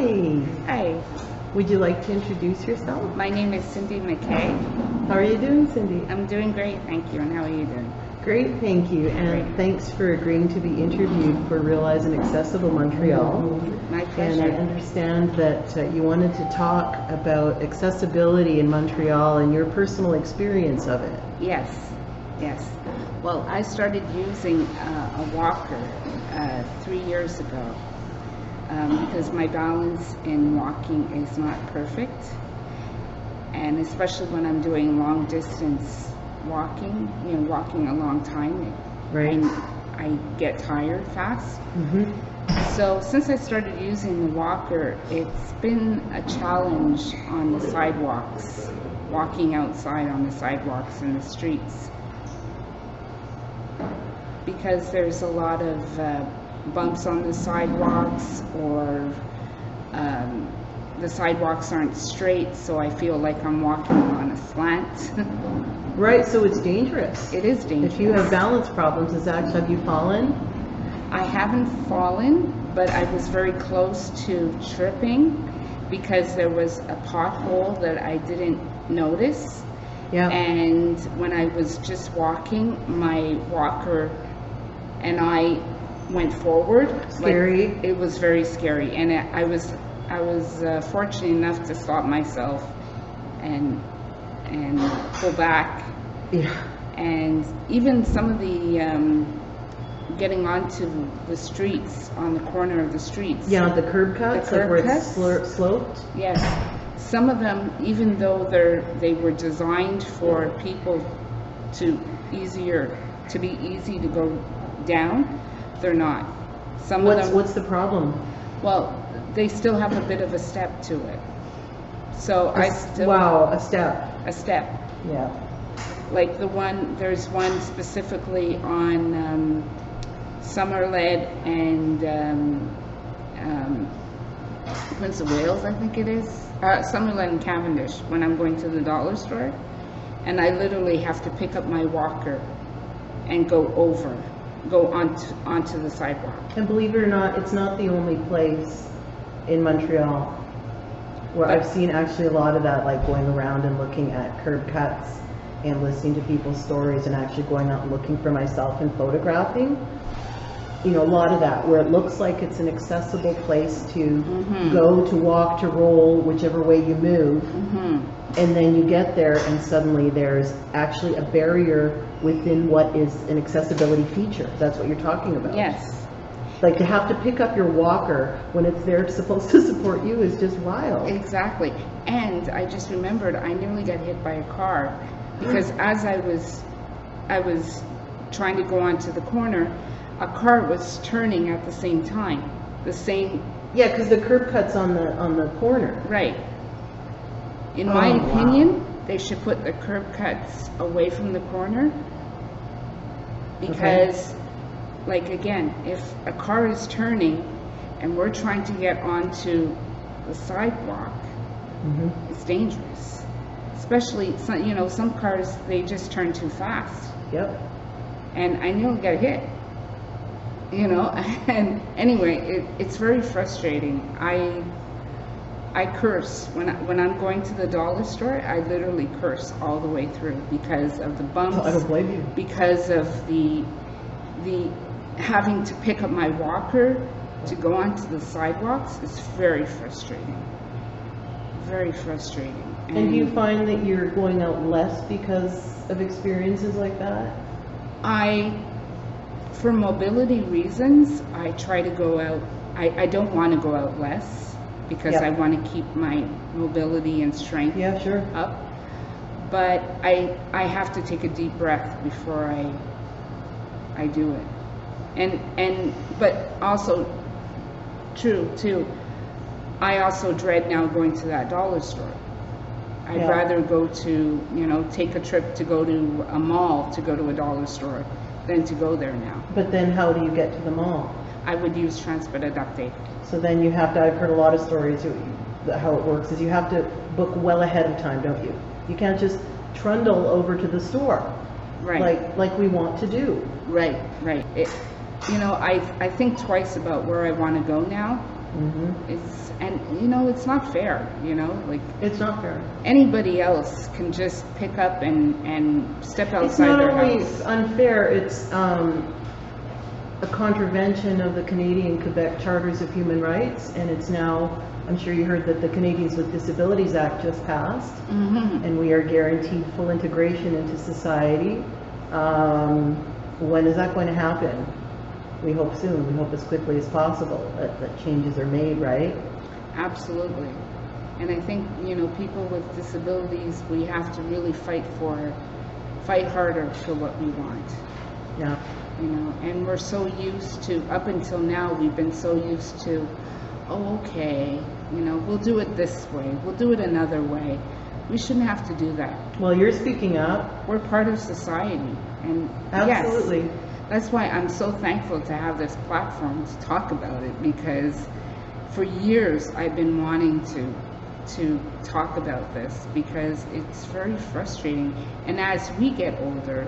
Hi. Hi, Would you like to introduce yourself? my name is Cindy McKay. How are you doing, Cindy? I'm doing great, thank you. And how are you doing? Great, thank you. And Great. thanks for agreeing to be interviewed for Realize and Accessible Montreal. My And I pleasure. understand that you wanted to talk about accessibility in Montreal and your personal experience of it. Yes, yes. Well, I started using a walker 3 years ago because my balance in walking is not perfect. And especially when I'm doing long distance walking, walking a long time, Right. I get tired fast. Mm-hmm. So since I started using the walker, it's been a challenge on the sidewalks, walking outside on the sidewalks and the streets, because there's a lot of bumps on the sidewalks, or the sidewalks aren't straight, so I feel like I'm walking on a slant. Right, so it's dangerous. It is dangerous. If you have balance problems, have you fallen? I haven't fallen, but I was very close to tripping because there was a pothole that I didn't notice. Yeah. And when I was just walking, my walker and I went forward. Scary. Like, it was very scary, and I was fortunate enough to stop myself and pull back. Yeah. And even some of the getting onto the streets, on the corner of the streets. Yeah, the curb cuts, The curb like where cuts? it's sloped. Yes, some of them, even though they were designed for people to be easy to go down, they're not. Some of them. What's the problem? Well, they still have a bit of a step to it. So Wow, a step. a step. Yeah. Like there's one specifically on Summerled and Prince of Wales, I think it is. Summerled and Cavendish, when I'm going to the dollar store. And I literally have to pick up my walker and go onto the sidewalk. And believe it or not, it's not the only place in Montreal where I've seen actually a lot of that, like going around and looking at curb cuts and listening to people's stories and actually going out and looking for myself and photographing. A lot of that where it looks like it's an accessible place to go, to walk, to roll, whichever way you move. And then you get there and suddenly there's actually a barrier within what is an accessibility feature. That's what you're talking about. Yes. Like, to have to pick up your walker when it's there supposed to support you is just wild. Exactly. And I just remembered I nearly got hit by a car because as I was trying to go onto the corner, a car was turning at the same time. Yeah, because the curb cut's on the corner. Right. In my opinion, wow. they should put the curb cuts away from the corner because, like, again, if a car is turning and we're trying to get onto the sidewalk, it's dangerous. Especially, some cars, they just turn too fast. Yep. And I nearly got hit. And anyway, it's very frustrating. I curse when I'm going to the dollar store. I literally curse all the way through because of the bumps. I don't blame you. Because of the having to pick up my walker to go onto the sidewalks is very frustrating. Very frustrating. And do you find that you're going out less because of experiences like that? For mobility reasons, I try to go out. I don't want to go out less because I want to keep my mobility and strength up. But I have to take a deep breath before I do it. But also, true too, I also dread now going to that dollar store. I'd rather go to, take a trip to go to a mall to go to a dollar store than to go there now. But then how do you get to the mall? I would use Transport Adapté. So then you have to, I've heard a lot of stories, how it works is you have to book well ahead of time, don't you? You can't just trundle over to the store. Right. Like we want to do. Right. I think twice about where I want to go now It's not fair, like it's not fair. Anybody else can just pick up and step outside it's not their only house. Unfair, it's a contravention of the Canadian Quebec Charters of Human Rights, and it's now, I'm sure you heard that the Canadians with Disabilities Act just passed, and we are guaranteed full integration into society. When is that going to happen? We hope soon. We hope as quickly as possible that changes are made, right? Absolutely. And I think, people with disabilities, we have to really fight harder for what we want. Yeah. And we're so used to, up until now, we've been so used to, okay, we'll do it this way, we'll do it another way. We shouldn't have to do that. Well, you're speaking up. We're part of society. And absolutely. Yes, that's why I'm so thankful to have this platform to talk about it, because for years I've been wanting to talk about this, because it's very frustrating. And as we get older,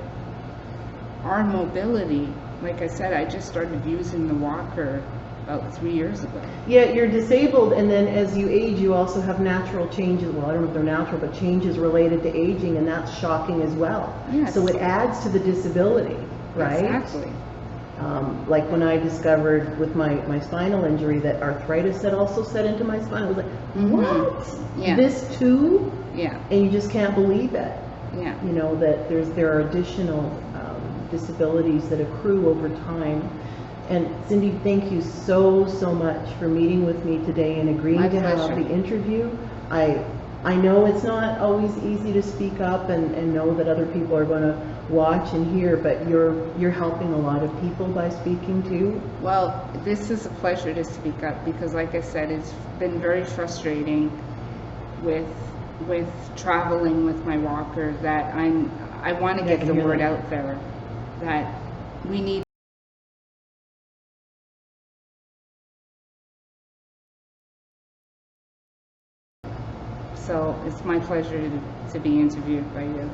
our mobility, like I said, I just started using the walker about 3 years ago. Yeah, you're disabled, and then as you age, you also have natural changes. Well, I don't know if they're natural, but changes related to aging, and that's shocking as well. Yes. So it adds to the disability, right? Exactly. Like when I discovered with my spinal injury that arthritis had also set into my spine, I was like, what? Yeah. This too? Yeah. And you just can't believe it. Yeah. That there are additional disabilities that accrue over time. And Cindy, thank you so much for meeting with me today and agreeing to have the interview. I know it's not always easy to speak up and know that other people are going to watch and hear, but you're helping a lot of people by speaking too. Well, this is a pleasure to speak up, because like I said, it's been very frustrating with traveling with my walker, that I want to get the word out there that we need. So it's my pleasure to be interviewed by you.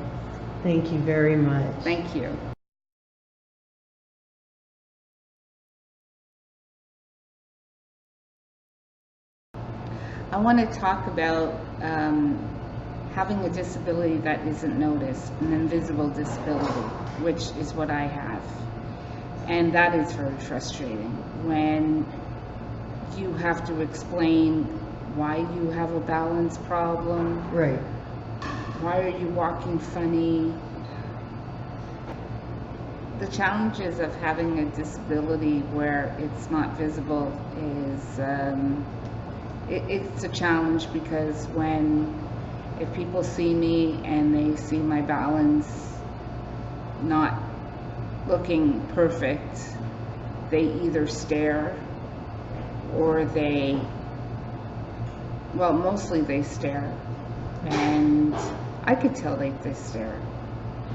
Thank you very much. Thank you. I want to talk about having a disability that isn't noticed, an invisible disability, which is what I have. And that is very frustrating when you have to explain why you have a balance problem. Right. Why are you walking funny? The challenges of having a disability where it's not visible is it's a challenge, because if people see me and they see my balance not looking perfect, they either stare or mostly they stare, and I could tell they stare,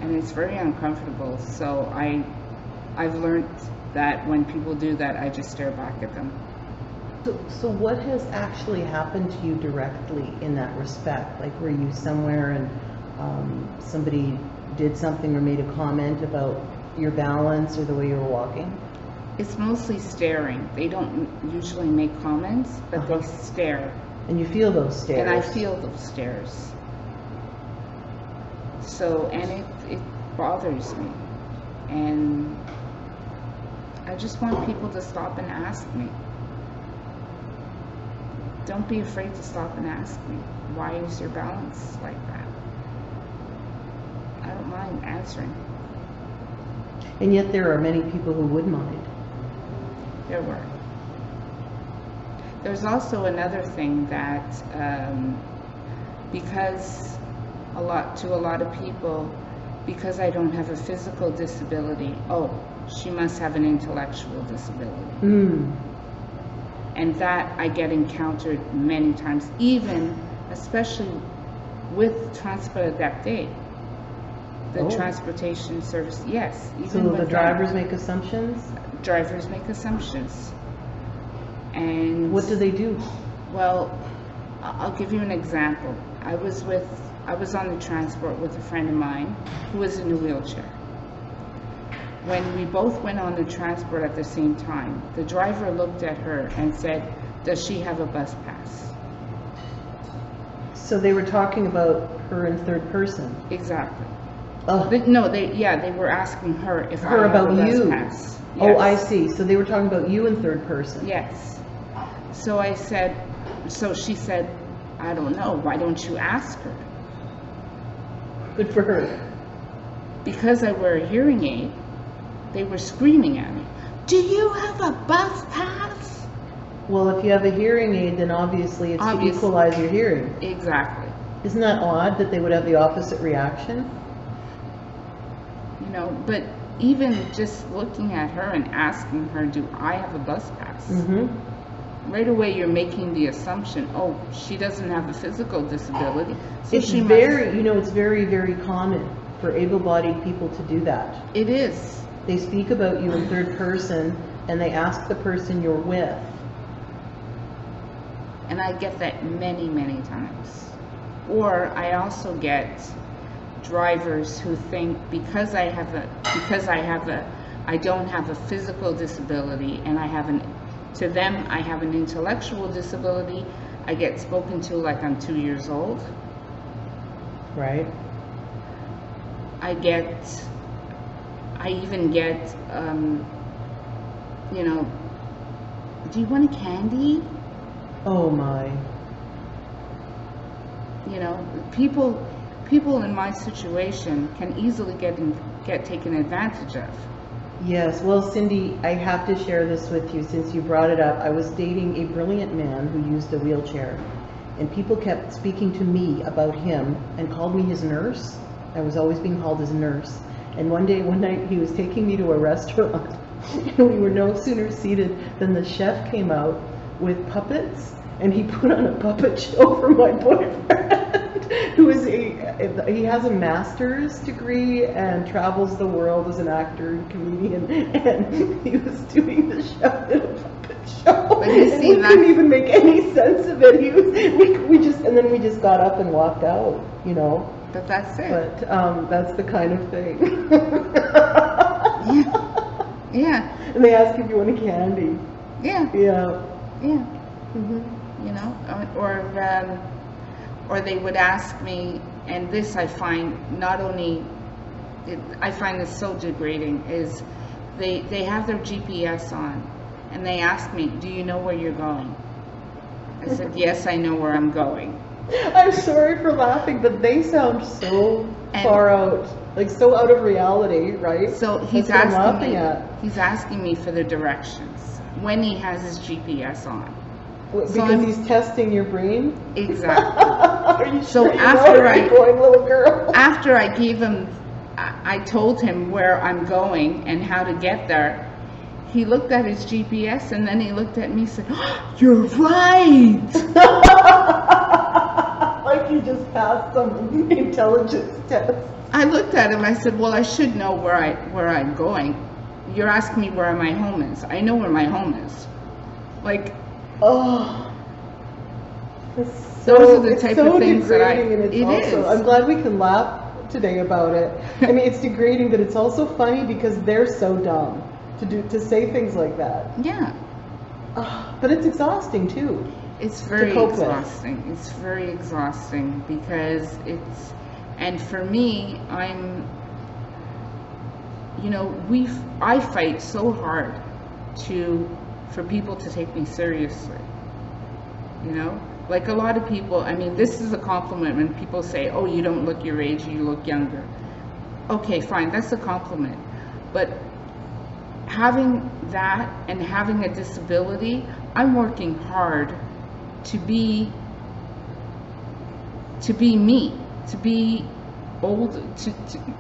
and it's very uncomfortable. So I've learned that when people do that, I just stare back at them. So what has actually happened to you directly in that respect? Like, were you somewhere and somebody did something or made a comment about your balance or the way you were walking? It's mostly staring. They don't usually make comments, but they stare. And you feel those stares? And I feel those stares. So, and it bothers me. And I just want people to stop and ask me. Don't be afraid to stop and ask me, why is your balance like that? I don't mind answering. And yet there are many people who would mind. There were. There's also another thing that, because to a lot of people, because I don't have a physical disability, she must have an intellectual disability. And that I get encountered many times, especially with Transport Adapté, the transportation service. Yes. So the drivers make assumptions? Drivers make assumptions. And what do they do? Well, I'll give you an example. I was on the transport with a friend of mine who was in a wheelchair. When we both went on the transport at the same time, the driver looked at her and said, does she have a bus pass? So they were talking about her in third person. Exactly. Oh. No, they were asking her if her I have about a bus you. pass. Yes. Oh, I see. So they were talking about you in third person. Yes. So I said, so she said, I don't know. Why don't you ask her? Good for her. Because I wear a hearing aid, they were screaming at me, do you have a bus pass? Well, if you have a hearing aid, then obviously it's to equalize your hearing. Exactly. Isn't that odd that they would have the opposite reaction? You know, but even just looking at her and asking her, do I have a bus pass? Mm-hmm. Right away you're making the assumption, oh, she doesn't have a physical disability. So It's very, you know, it's very, very common for able-bodied people to do that. It is. They speak about you in third person and they ask the person you're with. And I get that many, many times. Or I also get drivers who think because I don't have a physical disability and to them I have an intellectual disability, I get spoken to like I'm 2 years old. Right. I even get, you know, do you want a candy? Oh my. You know, people in my situation can easily get taken advantage of. Yes, well, Cindy, I have to share this with you since you brought it up. I was dating a brilliant man who used a wheelchair, and people kept speaking to me about him and called me his nurse. I was always being called his nurse. And one night, he was taking me to a restaurant, and we were no sooner seated than the chef came out with puppets, and he put on a puppet show for my boyfriend, who is he has a master's degree and travels the world as an actor and comedian, and he was doing the chef in a puppet show. But you see, we couldn't even make any sense of it. We just got up and walked out, you know. But that's it. But that's the kind of thing. Yeah. And they ask if you want a candy. Yeah. Yeah. Yeah. Mm-hmm. You know, or they would ask me, and this I find I find this so degrading, is they have their GPS on, and they ask me, do you know where you're going? I said, yes, I know where I'm going. I'm sorry for laughing, but they sound so far out, like so out of reality, right? So he's asking me for the directions when he has his GPS on. Because he's testing your brain? Exactly. Are you so sure little girl? After I gave him, I told him where I'm going and how to get there, he looked at his GPS and then he looked at me and said, oh, you're right! Like you just passed some intelligence test. I looked at him, I said, well, I should know where I'm going. You're asking me where my home is. I know where my home is. Like, oh, those are the type of things that it is. I'm glad we can laugh today about it. I mean, it's degrading, but it's also funny because they're so dumb to say things like that. Yeah. But it's exhausting too. It's very exhausting. It's very exhausting because and for me, I fight so hard for people to take me seriously. You know, like a lot of people, I mean, this is a compliment when people say, oh, you don't look your age, you look younger. Okay, fine, that's a compliment. But having that and having a disability, I'm working hard to be me, to be old,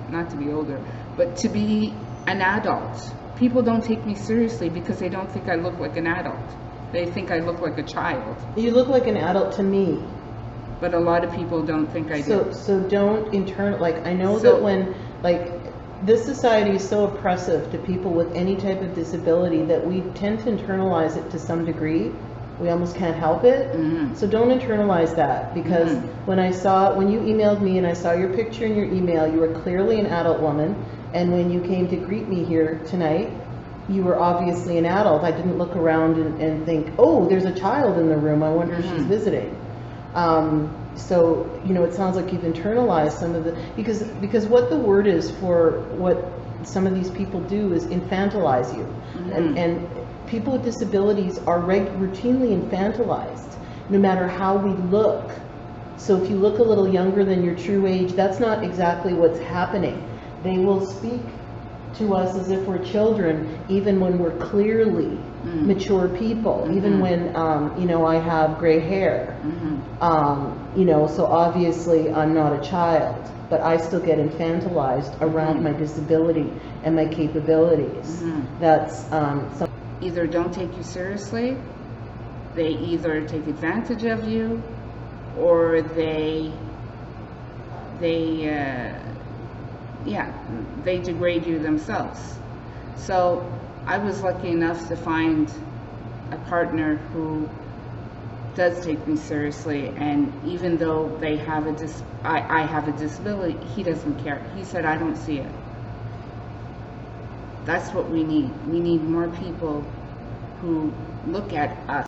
not to be older, but to be an adult. People don't take me seriously because they don't think I look like an adult. They think I look like a child. You look like an adult to me. But a lot of people don't think I do. So don't I know that when, this society is so oppressive to people with any type of disability that we tend to internalize it to some degree. We almost can't help it. Mm-hmm. So don't internalize that, because when you emailed me and I saw your picture in your email, you were clearly an adult woman. And when you came to greet me here tonight, you were obviously an adult. I didn't look around and think, oh, there's a child in the room, I wonder if she's visiting. So, you know, it sounds like you've internalized some of the, because what the word is for what some of these people do is infantilize you. And people with disabilities are routinely infantilized, no matter how we look. So if you look a little younger than your true age, that's not exactly what's happening. They will speak to us as if we're children, even when we're clearly mature people, even when, you know, I have gray hair. You know, so obviously I'm not a child, but I still get infantilized around my disability and my capabilities. That's either don't take you seriously, they either take advantage of you, or they degrade you themselves. So I was lucky enough to find a partner who does take me seriously, and even though they have I have a disability, he doesn't care. He said, I don't see it. That's what we need. We need more people who look at us